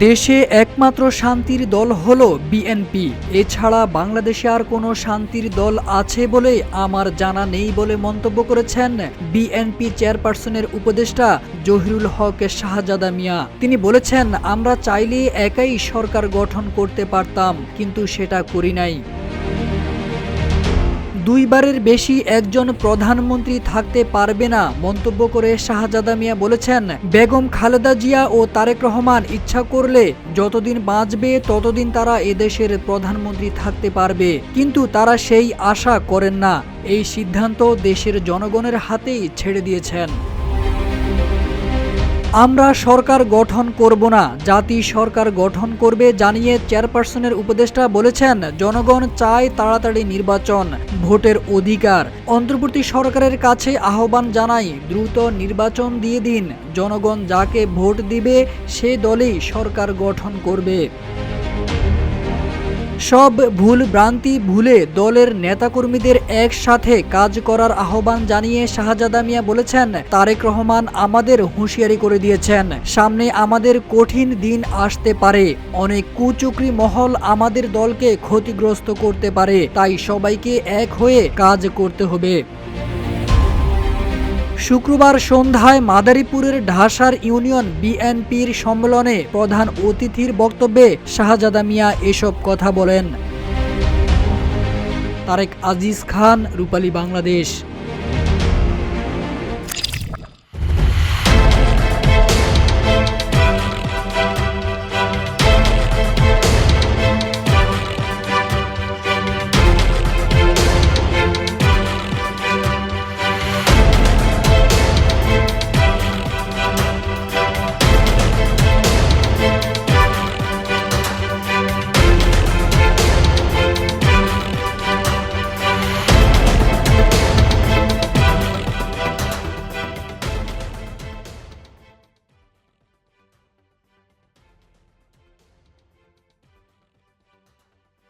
দেশে একমাত্র শান্তির দল হলো বিএনপি। এছাড়া বাংলাদেশে আর কোনো শান্তির দল আছে বলে আমার জানা নেই বলে মন্তব্য করেছেন বিএনপি চেয়ারপারসনের উপদেষ্টা জহিরুল হক শাহজাদা মিয়া। তিনি বলেছেন, আমরা চাইলে একাই সরকার গঠন করতে পারতাম, কিন্তু সেটা করি নাই। দুইবারের বেশি একজন প্রধানমন্ত্রী থাকতে পারবে না মন্তব্য করে শাহজাদা মিয়া বলেছেন, বেগম খালেদা জিয়া ও তারেক রহমান ইচ্ছা করলে যতদিন বাঁচবে ততদিন তারা এদেশের প্রধানমন্ত্রী থাকতে পারবে, কিন্তু তারা সেই আশা করেন না। এই সিদ্ধান্ত দেশের জনগণের হাতেই ছেড়ে দিয়েছেন। আমরা সরকার গঠন করব না, জাতি সরকার গঠন করবে জানিয়ে চেয়ারপারসনের উপদেষ্টা বলেছেন, জনগণ চায় তাড়াতাড়ি নির্বাচন, ভোটের অধিকার। অন্তর্বর্তী সরকারের কাছে আহ্বান জানাই, দ্রুত নির্বাচন দিয়ে দিন। জনগণ যাকে ভোট দিবে সে দলই সরকার গঠন করবে। সব ভুল ভ্রান্তি ভুলে দলের নেতাকর্মীদের একসাথে কাজ করার আহ্বান জানিয়ে শাহজাদা মিয়া বলেছেন, তারেক রহমান আমাদের হুঁশিয়ারি করে দিয়েছেন, সামনে আমাদের কঠিন দিন আসতে পারে। অনেক কুচক্রী মহল আমাদের দলকে ক্ষতিগ্রস্ত করতে পারে, তাই সবাইকে এক হয়ে কাজ করতে হবে। শুক্রবার সন্ধ্যায় মাদারীপুরের ঢাসার ইউনিয়ন বিএনপির সম্মেলনে প্রধান অতিথির বক্তব্যে শাহজাদা মিয়া এসব কথা বলেন। তারেক আজিজ খান, রূপালী বাংলাদেশ।